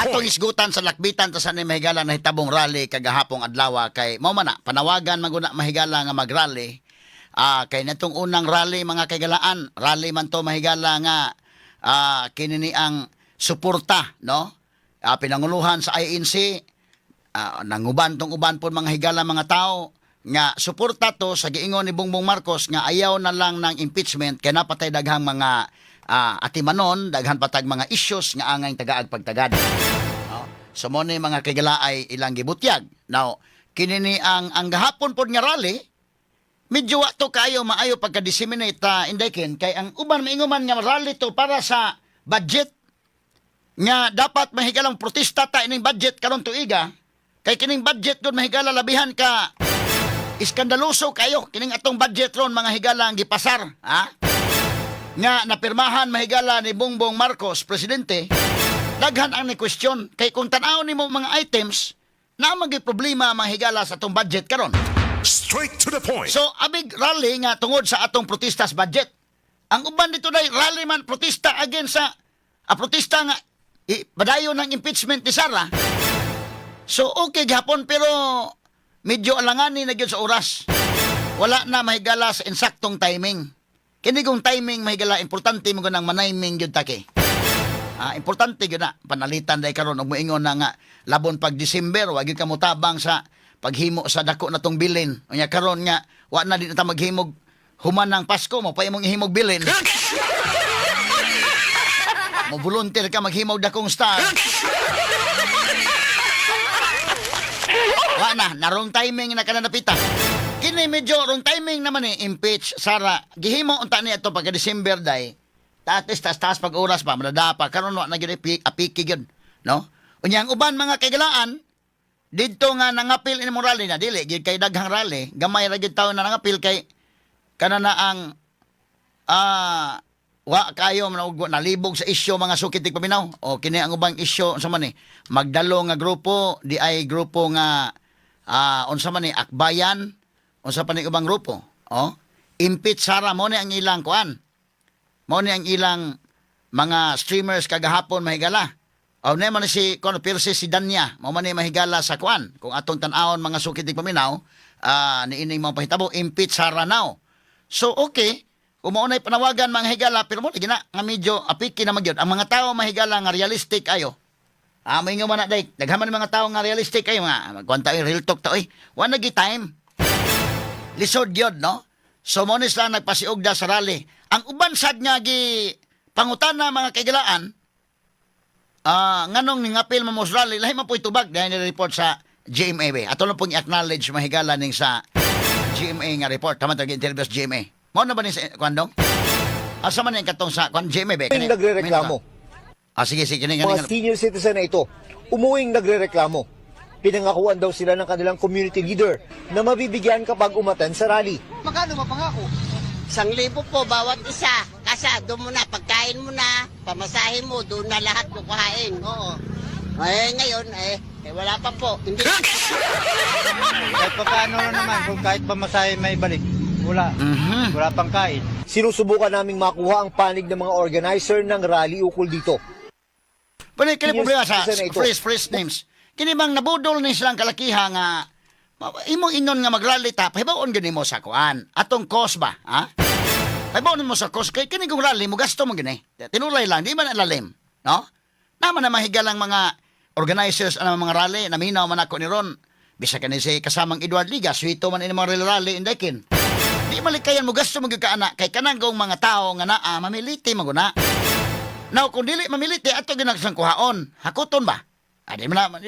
atong isgutan sa lakbitan ta sa ni mahigala na hitabong rally kagahapong adlaw kay mao man na panawagan maguna mahigala nga mag-rally. Kay natong unang rally mga kaigalaan, rally man to mahigala nga kini ni ang suporta no. Pinanguluhan sa INC nanguban tong uban po mga higala mga tao nga suporta to sa giingon ni Bongbong Marcos nga ayaw na lang ng impeachment kay napatay daghang mga atimanon, daghan patag mga issues nga angay tagaag pagtagad. So mo ni mga kagalaay ilang gibutyag. Now, kini ni ang gahapon pod nga rally, medyo wa to kayo maayo pagka-disseminate inday kay ang uban mainguman nga rally to para sa budget nga dapat mahigalang protesta ta ining budget karon tuiga kay kining budget gud mahigala labihan ka iskandaloso kayo kining atong budget ron mga higala ang gipasar nga napirmahan mahigala ni Bongbong Marcos presidente. Daghan ang ni question kay kung tan-aw nimo mga items na magi problema mga higala sa atong budget karon. Straight to the point. So abig rally nga tungod sa atong protestas budget. Ang uban dito day rally man protesta against sa protesta nga padayon ng impeachment ni Sara. So okay gihapon pero medyo alangani na gyud sa oras. Wala na mahigala sa insaktong timing. Kini kung timing mahigala importante mo nang maniming gyud take. Importante gyud na panalitan day karon og moingon na nga labon pag December wa gyud ka motabang sa paghimo sa dako natong bilin. Unya karon nga wa na di na ta maghimog human ng Pasko mo pa imong ihimog bilin. Mo volunteer ka maghimog dakong star. Wa na wrong timing na kana napita. Kini medyo wrong timing naman impeach Sara. Gihimo unta ni ato pagka December day. Taas pag oras pa madada pa karon wa na gyud apiki gyud, no? Unya ang uban mga kagalaan didto nga nangapil ini rally na dili gyud kay daghang rally, gamay ra gyud tawo na nangapil kay kana na ang wa kayo nalibog sa isyu mga sukit paminaw. O kini ang ubang isyu unsa man ni magdalo nga grupo di ay grupo nga unsa man ni akbayan unsa pa ni ubang grupo. Impeach Sara mo ni ang ilang kuan. Mo ni ang ilang mga streamers kagahapon mahigala. Na man si kuno Percy si Danya, mo man ni mahigala sa kuan. Kung atong tan-awon mga sukit paminaw, niining mga pahitabo impeach Sara now. So okay, umaunay panawagan mga higala pero mo gina nga medyo apiki na magyud ang mga tao mahigala nga realistic ayo. May nga man na day daghaman mga tao nga realistic ayo nga magkwanta real talk ta wa na gi time. Lisod gyud no. So mo ni sila nagpasiugda sa rally. Ang uban sad nga gi pangutana mga kaigalaan nganong ningapil mo sa rally lahi man po itubag dahil ni-report sa GMA be. Ato lang pong i-acknowledge mahigala ning sa GMA nga report tama tag interview sa GMA. Mo na ba ni sa kwandong? Asa man yung katong sa GMA be? Umuwing nagrereklamo. Sige, kini Mga senior citizen na ito, umuwing nagrereklamo. Pinangakuan daw sila ng kanilang community leader na mabibigyan kapag umaten sa rally. Magkano mapangako? 1,000 po bawat isa. Kasi doon mo na, pagkain mo na, pamasahin mo, doon na lahat kukuhain. Oo. Ngayon, wala pa po. Hindi. Kahit pa paano naman, kung kahit pamasahin may balik, wala. Wala pang kain. Sinusubukan naming makuha ang panig ng mga organizer ng rally ukol dito. Pero kini problema sa Citizen na ito. first names. Kini bang nabudol ni silang kalakiha nga imong inon nga mag-rally ta, pahibaon gani mo sa kuan. Atong cause ba, ha? Pahibaon mo sa cause kay kini kung rally mo gasto mo gani. Tinulay lang, di man alalim, no? Naman na mahigalang mga organizers ang mga rally, naminaw man ako ni Ron. Bisa ka ni si kasamang Edward Liga, suito man ini mga rally indekin. Di malikayan mo gasto mo ana kay kanang mga tao nga naa mamiliti maguna. Now kung dili mamiliti ato ginagsang kuhaon, hakuton ba? Di man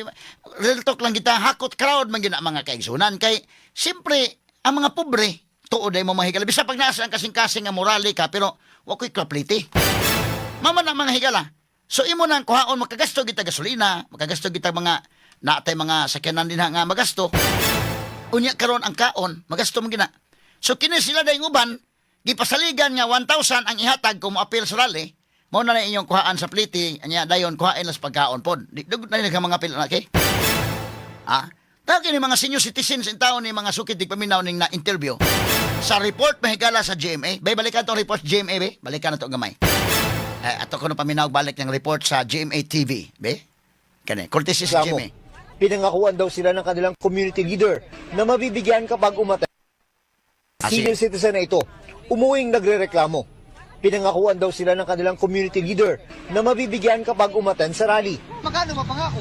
real talk lang kita hakot crowd man gina mga kaigsunan kay siyempre ang mga pobre tuod ay mo mahigala bisa pag nasa ang kasing-kasing nga morale ka pero wa koy kapliti. Mama na mga higala. So imo nang kuhaon makagasto kita gasolina, makagasto kita mga natay mga sakyanan din nga magasto. Unya karon ang kaon, magasto mo gina. So kini sila dayong uban, gipasaligan nga 1,000 ang ihatag kung moapil sa rally. Mao na inyong kuhaan sa pliti, anya dayon kuhain las pagkaon pod. Dugod na nila mga pil na kay. Tayo kini mga senior citizens in taon ni mga sukit paminaw ning na interview. Sa report mahigala sa GMA. Bay balikan tong report sa GMA be. Balikan na to gamay. Ato ko no paminaw balik ng report sa GMA TV, be. Kani, courtesy si reklamo. Jimmy. Pinangakuan daw sila ng kanilang community leader na mabibigyan kapag umaten. Senior citizen na ito, umuwing nagrereklamo. Pinangakuan daw sila ng kanilang community leader na mabibigyan kapag umaten sa rally. Magkano mapangako?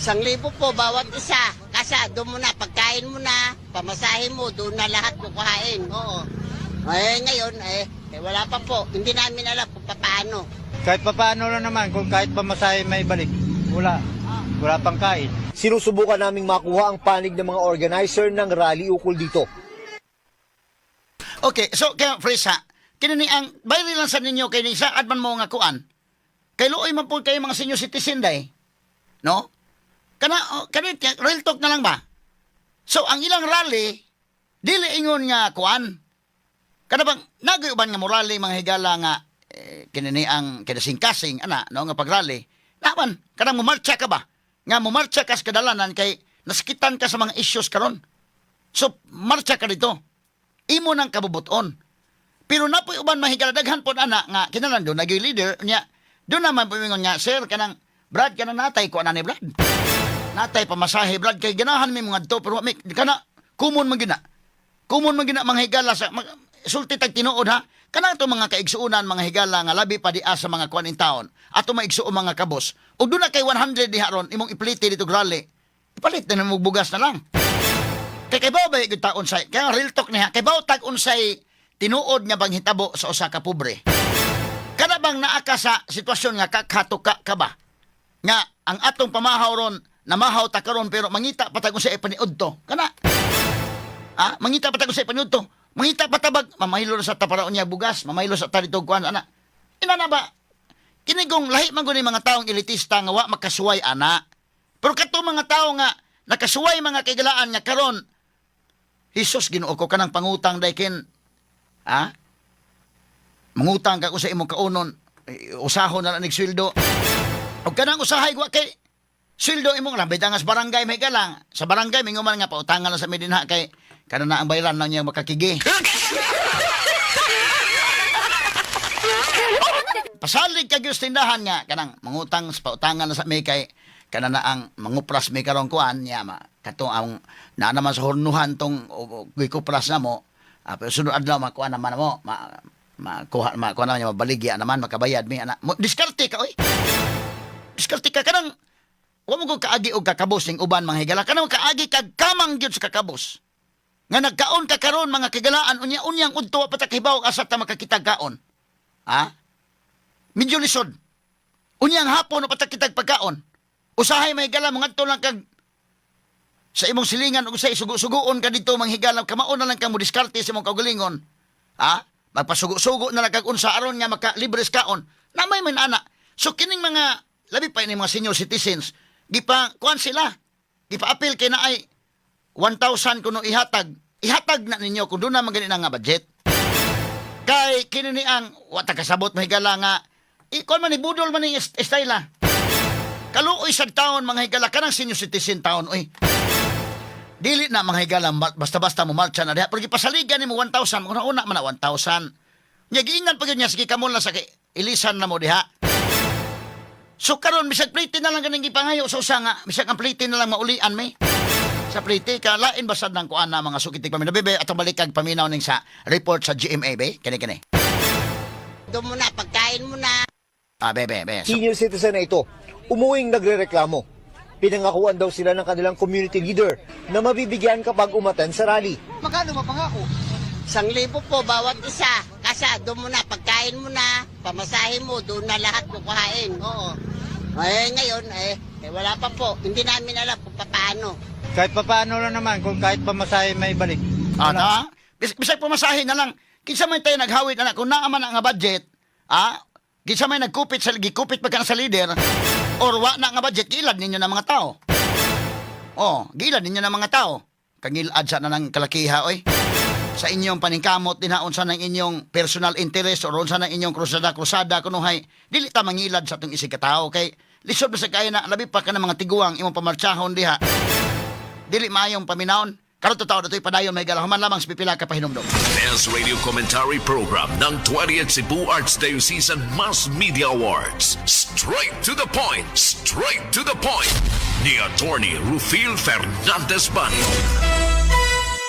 1,000 po bawat isa. Kasi doon mo na, pagkain mo na, pamasahe mo, doon na lahat kukuhain. Oo. Ngayon, wala pa po. Hindi namin alam kung paano. Kahit papaano lang naman, kung kahit pamasahe may balik, wala. Wala pang kain. Sinusubukan naming makuha ang panig ng mga organizer ng rally ukol dito. Okay, so kaya Frisa, kinini ang bayri lang sa ninyo kay ni saad man mo nga kuan. Kay luoy man po kayo mga senior citizen day. No? Kana real talk na lang ba? So ang ilang rally dili ingon nga kuan. Kada bang nagayuban nga morale mga higala nga kinini ang kinasing-kasing ana no nga pagrally. Naman, kanang mumarcha ka ba? Nga mumarcha ka sa kadalanan kay nasakitan ka sa mga issues karon. So marcha ka dito. Imo nang kabubuton. Pero napoy uban mahigala daghan pod ana nga kinahanglan do naging leader nya. Do naman pumingon nga sir kanang Brad kanang natay ko ana ni Brad. Natay pamasahe Brad kay ganahan mi mga adto pero mi kana kumon man gina. Kumon man gina mga higala sa sulti tag tinuod ha. Kana to mga kaigsuunan mga higala nga labi pa diha sa mga kuan in taon. Ato maigsuon mga kabos. Ug do na kay 100 diha ron imong ipliti dito rally. Ipalit na mo bugas na lang. Kay baw ba yung taon say? Kaya real talk niya, kay baw tag unsay tinuod nga bang hitabo sa usa ka pobre. Kada bang naaka sa sitwasyon nga kakatuka ka ba? Nga ang atong pamahaw ron, namahaw ta karon pero mangita patag unsay ipaniud to. Kana? Mangita patag unsay ipaniud to. Mangita patabag, mamahilo sa taparaon niya bugas, mamahilo sa taritog kuan ana. Ina na ba? Kini kung lahi man guni mga taong elitista nga wa makasuway ana. Pero kato mga tao nga nakasuway mga kaigalaan nga karon Hisos, Ginoo ko kanang pangutang daykin. Mangutang ka ko sa imong kaunon, usahon na nig sweldo. Og kanang usahay wa kay sweldo imong lang bidangas barangay may galang. Sa barangay mingo man nga pautangan lang sa medinha kay kana na ang bayaran lang niya makakigi. Pasalig ka gyud tindahan nga kanang mangutang sa pautangan lang sa may kay kana na ang mangupras may karong kuan niya kato ang na naman sa hornuhan tong gikupras na mo pero sunod adlaw makuha naman mo makuha naman niya mabaligya naman makabayad mi ana diskarte ka oy diskarte ka kanang wa mo ko kaagi og kakabos ning uban mga higala kanang kaagi kag kamang gyud sa kakabos nga nagkaon ka karon mga kagalaan unyang udto pa ta kahibaw asa ta makakitag kaon medyo lisod unyang hapon pa ta kitag pagkaon usahay may higala mga adto lang kag sa imong silingan ug sa sugo-sugoon ka dito manghigala kamao na lang kang mo diskarte sa imong kaugalingon. Magpasugo-sugo na lang kag unsa aron nga maka-libre kaon. Namay man ana. So kining mga labi pa ini mga senior citizens, gipa kuan sila. Gipa-appeal kay na ay 1,000 kuno ihatag. Ihatag na ninyo kung doon na magani nga budget. Kay kini ni ang wa ta kasabot mahigala nga ikon man ni budol man ni estayla. Kaluoy sa taon mga higala kanang senior citizen taon oy. Dili na mga higala basta-basta mo marcha na diha. Pero gipasaligan nimo 1,000, una man na 1,000. Nya giingnan pa gyud niya sige kamon lang sa ilisan na mo diha. So karon bisag plite na lang ganing gipangayo sa usa nga bisag ang plite na lang maulian mi. Sa plite ka lain basad nang kuan na mga sukitig paminaw bebe atong balik kag paminaw ning sa report sa GMA be kani. Doon mo na, pagkain mo na. Bebe. So, Senior citizen na ito, umuwing nagrereklamo. Pinangakuan daw sila ng kanilang community leader na mabibigyan kapag umaten sa rally. Magkano mapangako? 1,000 po bawat isa. Kasi doon mo na, pagkain mo na, pamasahe mo, doon na lahat kukuhain. Oo. Ngayon, wala pa po. Hindi namin alam kung paano. Kahit papaano lang naman, kung kahit pamasahe may balik. ana, bisag pamasahe na lang. Kinsa man tayo naghawid ana kung naa man nga budget, kinsa may nagkupit pa ka sa leader or wa na nga budget gilad ninyo na mga tao. Gilad ninyo na mga tao. Kangilad sa na ng kalakiha oy. Sa inyong paningkamot din unsa nang inyong personal interest or unsa nang inyong krusada kunuhay dili ta mangilad sa atong isig ka tao kay lisod sa kay na labi pa ka ng mga tiguang imong pamartsahon diha. Dili maayong paminawon. Karon to taon ito'y padayon may gala human lamang sa pipila ka pahinumdom. Best Radio Commentary Program ng 20th Cebu Arts Diocesan Mass Media Awards. Straight to the point. Straight to the point. Ni Attorney Rufil Fernandez Banyo.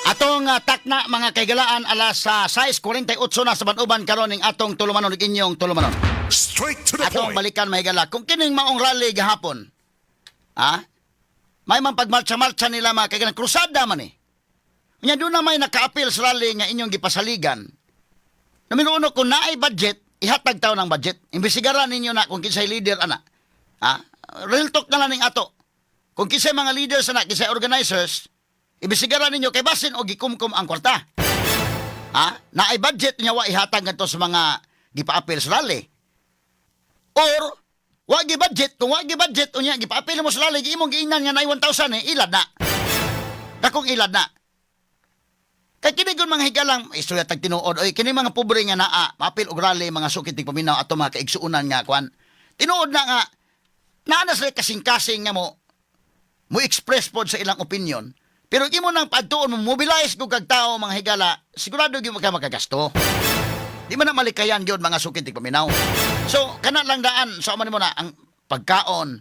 Atong takna mga kaigalaan alas 6:48 na sa banuban karon ning atong tulumanon ug inyong tulumanon. Straight to the Atong point. balikan mahigala kung kining maong rally gahapon. May man pagmarcha-marcha nila mga kaigalaan krusada man eh. Nya doon na may naka-appeal sa rally nga inyong gipasaligan. Numero 1 kung naay budget, ihatag taon ang budget. Imbestigaran ninyo na kung kinsay leader ana. Real talk na lang ning ato. Kung kinsay mga leaders ana, kinsay organizers, imbestigaran ninyo kay basin o gikumkum ang kwarta. Naay budget niya wa ihatag ngadto sa mga gipa-appeal sa rally. Or wa gi budget, kung wa gi budget unya gipa-appeal mo sa rally, imong giingnan nga naay 1,000 ilad na. Dakong ilad na. Kay kini gun mga higalang istorya tag tinuod oy kini mga pobre nga naa mapil og rally mga sukit tig paminaw ato mga kaigsuunan nga kwan. Tinuod na nga naa na sila kasing-kasing nga mo express pod sa ilang opinion. Pero imo nang padtuon mo mobilize kog kag tawo mga higala, sigurado gyud ka makagasto. Di man na malikayan gyud mga sukit tig paminaw. So kana lang daan sa man mo na ang pagkaon.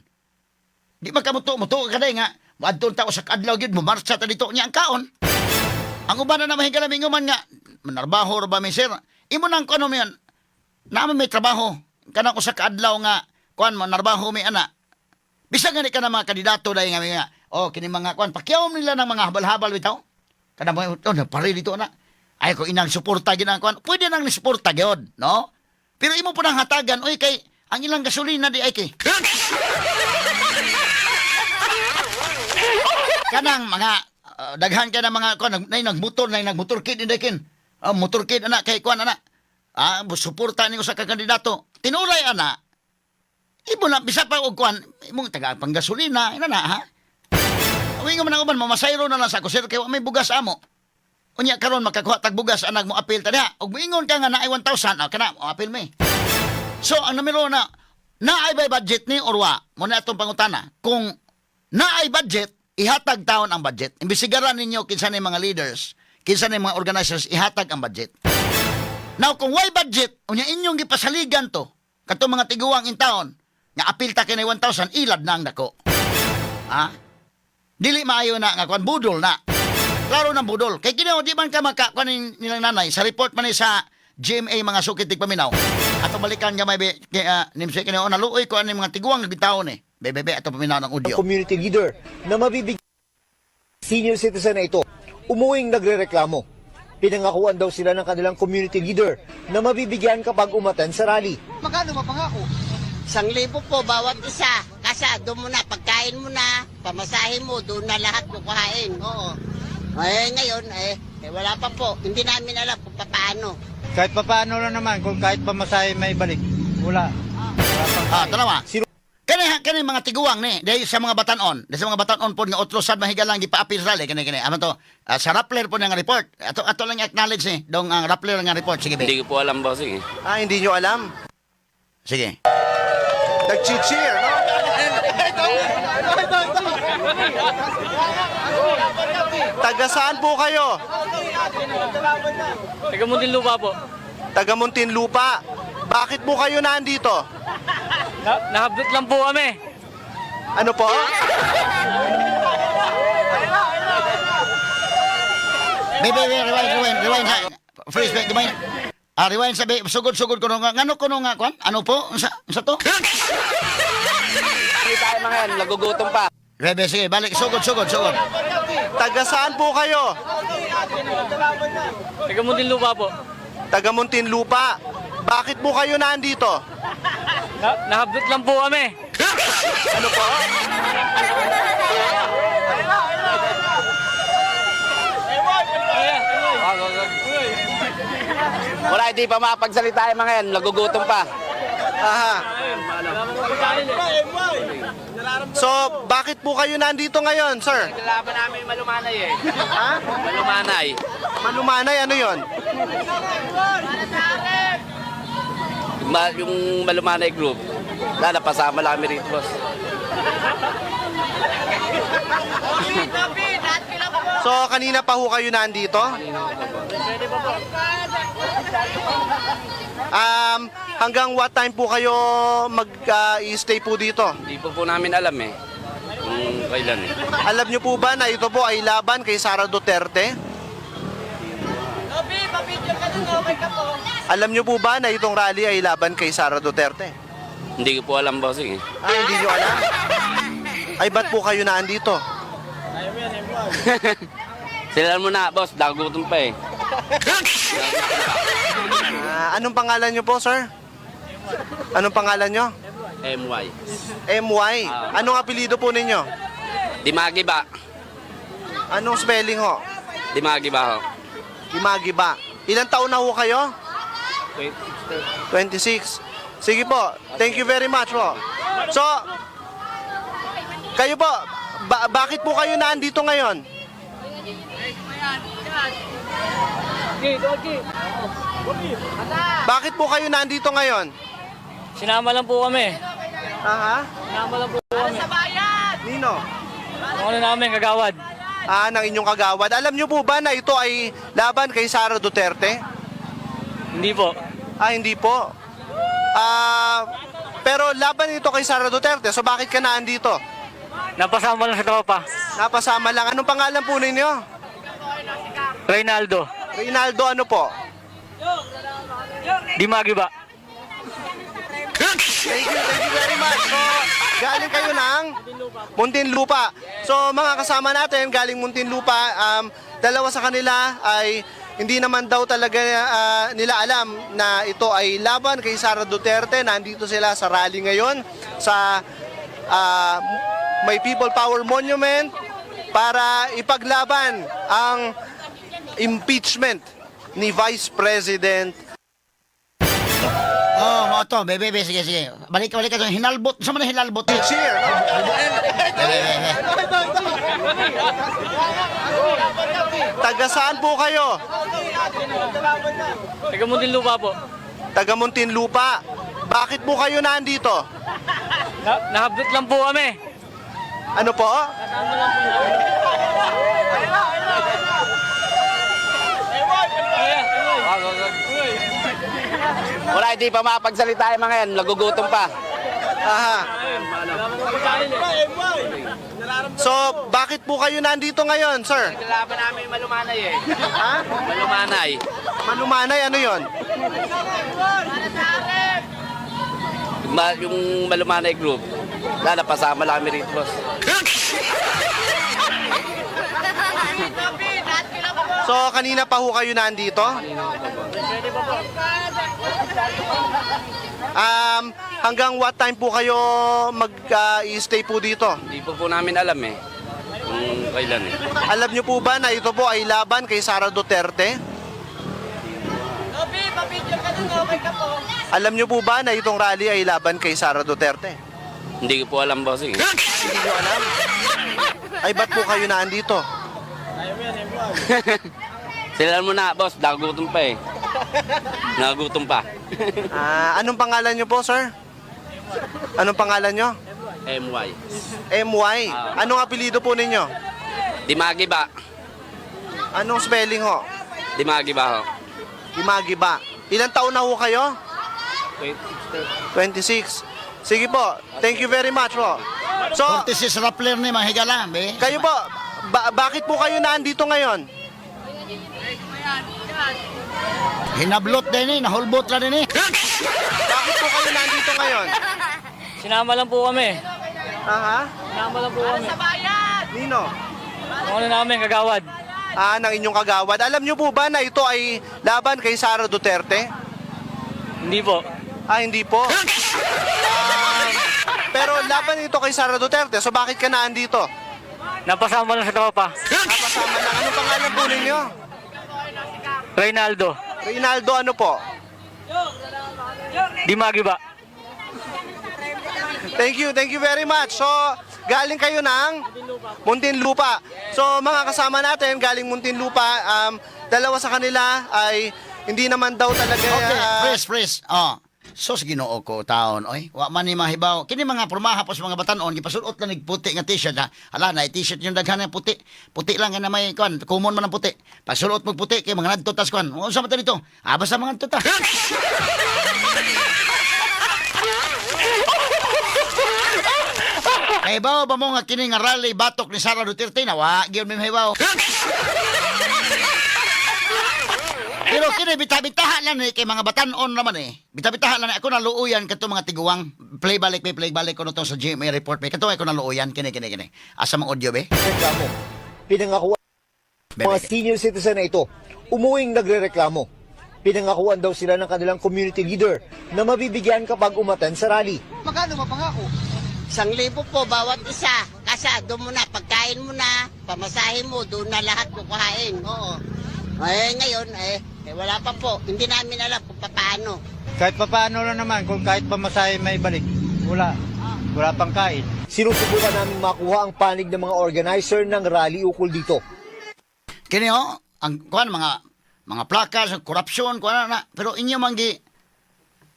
Di man ka muto kaday nga adton ta usa ka adlaw gyud mo marcha ta dito nya ang kaon. Ang uban na mahigala minguman nga, manarbaho ra ba mi sir? Imo nang kuno mi yan. Naman may trabaho. Kanang usa ka adlaw nga kuan manarbaho mi ana. Bisag nga ni ka na mga kandidato dahil nga nga, kini mga kuan pakyaw nila ng mga habal-habal bitaw. Kada mo pare dito na. Ay ko inang suporta gid ang kuan. Pwede nang ni suporta gyud, no? Pero imo po nang hatagan oy kay ang ilang gasolina di ay kay. Kanang mga daghan ka na mga kuan nagmotor kid indekin. Motor kid ana kay kuan ana. Suporta ni usa ka kandidato. Tinulay ana. Ibo na bisa pa og kuan imong taga panggasolina ina na ha. Uwi man ang uban mamasayro na lang sa ko sir kay wa may bugas amo. Unya karon makakuha tag bugas anag mo apil ta diha. Og moingon ka nga naay 1,000 kana mo apil mi. So ang numero na naay bay budget ni or wa? Mo na atong pangutana. Kung naay budget ihatag taon ang budget. Imbestigaran ninyo kinsa ni mga leaders, kinsa ni mga organizers ihatag ang budget. Now kung why budget, unya inyong gipasaligan to, kato mga tiguang in taon, nga apil ta kini 1,000 ilad na ang dako. Dili maayo na nga kuan budol na. Klaro nang budol. Kay kini di man ka makakuan nilang nanay sa report man ni sa GMA mga sukit tig paminaw. Ato balikan nga may nimse kini naluoy ko ani mga tiguang nagbitaw ni. Bebe ato paminaw ng audio. Community leader na mabibigyan senior citizen na ito umuwing nagrereklamo. Pinangakuan daw sila ng kanilang community leader na mabibigyan kapag umaten sa rally. Magkano mapangako? 1,000 po bawat isa. Kasi doon mo na, pagkain mo na, pamasahe mo, doon na lahat kukuhain. Oo. Ngayon, wala pa po. Hindi namin alam kung paano. Kahit papaano lang naman, kung kahit pamasahe may balik. Wala. Tanawa. Kani mga tiguang ni dahil sa mga batanon, dahil sa mga batanon po nga otro sad mahigalang gipa-appeal rally kani ano to sa Rappler po nga report. Ato lang acknowledge ni dong ang Rappler nga report sige be. Hindi ko po alam bossing eh. Hindi nyo alam. Sige. Nag-cheer, no? Taga saan po kayo? Taga Muntinlupa po. Taga Muntinlupa. Bakit po kayo nandito? Nahabdot lang po kami. Ano po? Rewind. Freeze back, rewind. Rewind sabi, sugod kuno nga. Ngano kuno nga, kwan? Ano po? Sa to? Hindi tayo mga yan, nagugutom pa. Rebe, sige, balik. Sugod. Taga saan po kayo? Taga Muntinlupa po. Taga Muntinlupa. Bakit po kayo nandito? Nahabdot lang po kami. Ano po? Wala, hindi pa mapagsalita yung mga yan, nagugutom pa. Aha. So, bakit po kayo nandito ngayon, sir? Kalaban namin yung Malumanay eh. Ha? Malumanay. Malumanay, ano yon? Yung Malumanay group. Napasama lang kami rito, boss. So, kanina pa ho kayo nandito? Hanggang what time po kayo mag-stay po dito? Hindi po namin alam eh. Kung kailan eh. Alam niyo po ba na ito po ay laban kay Sara Duterte? Alam niyo po ba na itong rally ay laban kay Sara Duterte? Hindi ko po alam, bossing eh. Hindi niyo alam? Ay, ba't po kayo nandito? Sila mo na, boss. Nagugutom pa eh. Anong pangalan niyo po, sir? Anong pangalan niyo? MY. MY. Anong apelido po ninyo? Dimagi ba? Anong spelling ho? Dimagi ba ho? Imagi ba? Ilang taon na ho kayo? 26. Sige po. Thank you very much po. So, kayo po, bakit po kayo nandito ngayon? Bakit po kayo nandito ngayon? Sinama lang po kami. Aha? Sinama lang po kami. Nino? Ang ano namin, kagawad. Ng inyong kagawad. Alam niyo po ba na ito ay laban kay Sara Duterte? Hindi po. Hindi po. Pero laban ito kay Sara Duterte. So bakit ka naandito? Napasama lang sa tropa. Napasama lang. Anong pangalan po ninyo? Reynaldo. Reynaldo ano po? Dimagi ba? Thank you very much. So, galing kayo ng Muntinlupa. So, mga kasama natin, galing Muntinlupa, dalawa sa kanila ay hindi naman daw talaga nila alam na ito ay laban kay Sara Duterte. Nandito sila sa rally ngayon sa May People Power Monument para ipaglaban ang impeachment ni Vice President. Oh, mo to, bebe, sige. Balik ka to. Hinalbot. Sa man hinalbot? Cheer! Bebe. Taga saan po kayo? Taga Muntinlupa po. Taga Muntinlupa. Bakit po kayo nandito? Nahabdot lang po kami. Ano po? Wala, hindi pa makapagsalita yung mga yan. Nagugutom pa. Aha. So, bakit po kayo nandito ngayon, sir? Kalaban namin yung malumanay eh. Ha? Malumanay. Malumanay, ano yon? Yung malumanay group. Wala, napasama lang kami rito, boss. So, kanina pa ho kayo nandito? Hanggang what time po kayo mag-stay po dito? Hindi po namin alam eh. Kung kailan eh. Alam niyo po ba na ito po ay laban kay Sara Duterte? Alam niyo po ba na itong rally ay laban kay Sara Duterte? Hindi ko po alam, bossing eh. Hindi niyo alam? Ay, ba't po kayo nandito? Sila mo na, boss. Nagugutom pa eh. Nagugutom pa. Anong pangalan niyo po, sir? Anong pangalan niyo? MY. MY. Anong apelido po ninyo? Dimagi ba? Anong spelling ho? Dimagi ba ho? Imagi ba? Ilang taon na ho kayo? 26. Sige po. Thank you very much po. So, 46 Rappler ni mga higala, be. kayo po, bakit po kayo nandito ngayon? Hinablot din nahulbot lang din Bakit po kayo nandito ngayon? Sinama lang po kami. Aha? Sinama lang po kami. Nino? Ang ano namin, kagawad. Ng inyong kagawad. Alam niyo po ba na ito ay laban kay Sara Duterte? Hindi po. Hindi po. Pero laban ito kay Sara Duterte. So bakit ka naandito? Napasama lang sa tropa. Napasama lang. Anong pangalan po ninyo? Reynaldo. Reynaldo ano po? Dimagi ba? Thank you very much. So, galing kayo ng Muntinlupa. So, mga kasama natin, galing Muntinlupa, dalawa sa kanila ay hindi naman daw talaga... Okay, freeze. Sos Ginoo ko taon oy. Wa man ni mahibaw. Kini mga pormaha pa sa mga batan-on gipasulot lang nig puti nga t-shirt ha. Ala na t-shirt yung daghan nga puti. Puti lang nga na may kuan, common man ang puti. Pagsulot mo puti kay mga nadto tas kuan. Unsa man ta dito? Basta mga nadto ta. Mahibaw ba mo nga kini nga rally batok ni Sara Duterte na wa gyud may mahibaw. Pero kini bita-bitaha lang ni kay mga batan-on naman eh. Bita-bitaha lang ako naluuyan kato mga tiguang. Play balik ko no to sa GMA report. Kato ako naluuyan kini. Asa mang audio be? Reklamo. Pinangakuan mga senior citizen na ito, umuwing nagrereklamo. Pinangakuan daw sila ng kanilang community leader na mabibigyan kapag umaten sa rally. Magkano mapangako? 1,000 po bawat isa. Kasi doon mo na, pagkain mo na, pamasahe mo, doon na lahat kukuhain. Oo. Ngayon, wala pa po. Hindi namin alam kung paano. Kahit paano lang naman, kung kahit pamasahe may balik. Wala. Wala pang kain. Sinusubukan namin makuha ang panig ng mga organizer ng rally ukol dito. Kini ang kuan mga plakas, korupsyon, kuan na. Pero inyo manggi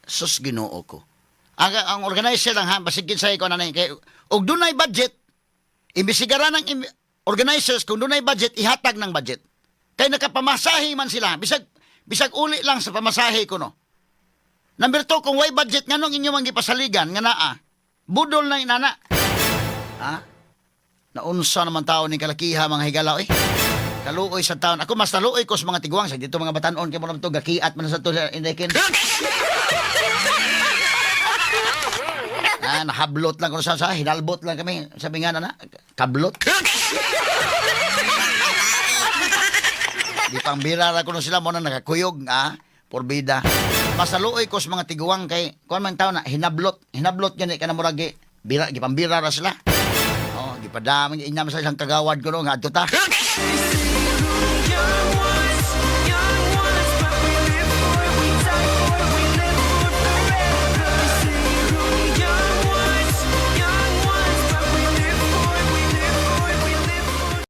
sus Ginoo ko. Ang organizer lang ha, basigin sa iko na kay og dunay budget, imbisigaran ng organizers kung dunay budget, ihatag ng budget. Kay nakapamasahe man sila, bisag uli lang sa pamasahe ko no. Number 2, kung way budget nganong inyo man gipasaligan nga naa. Budol na inana. Ha? Naunsa naman tao ni kalakiha mga higalaw eh. Kaluoy sa taon. Ako mas naluoy ko sa mga tiguang sa dito mga batanon kay mo na to gakiat man sa to indekin. Nahablot lang ko sa hinalbot lang kami. Sabi nga na kablot. Di pang birara ko sila mo na nakakuyog, porbida. Masaluoy ko sa mga tiguang kay kuan man taw na hinablot gani kana murag gipambirara sila. Oh, gipadami inyam sa isang kagawad ko no nga adto ta.